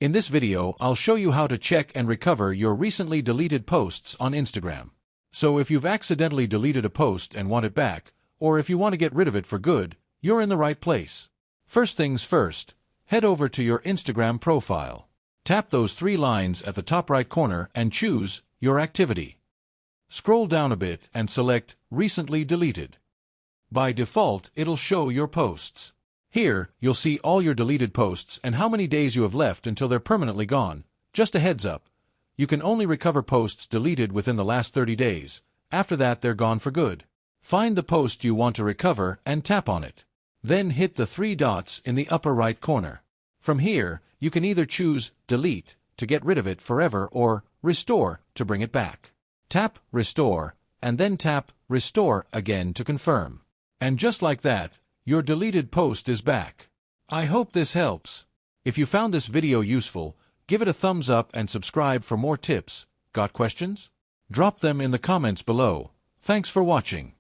In this video, I'll show you how to check and recover your recently deleted posts on Instagram. So if you've accidentally deleted a post and want it back, or if you want to get rid of it for good, you're in the right place. First things first, head over to your Instagram profile. Tap those three lines at the top right corner and choose Your Activity. Scroll down a bit and select Recently Deleted. By default, it'll show your posts. Here, you'll see all your deleted posts and how many days you have left until they're permanently gone. Just a heads up, you can only recover posts deleted within the last 30 days. After that, they're gone for good. Find the post you want to recover and tap on it. Then hit the three dots in the upper right corner. From here, you can either choose Delete to get rid of it forever or Restore to bring it back. Tap Restore and then tap Restore again to confirm. And just like that, your deleted post is back. I hope this helps. If you found this video useful, give it a thumbs up and subscribe for more tips. Got questions? Drop them in the comments below. Thanks for watching.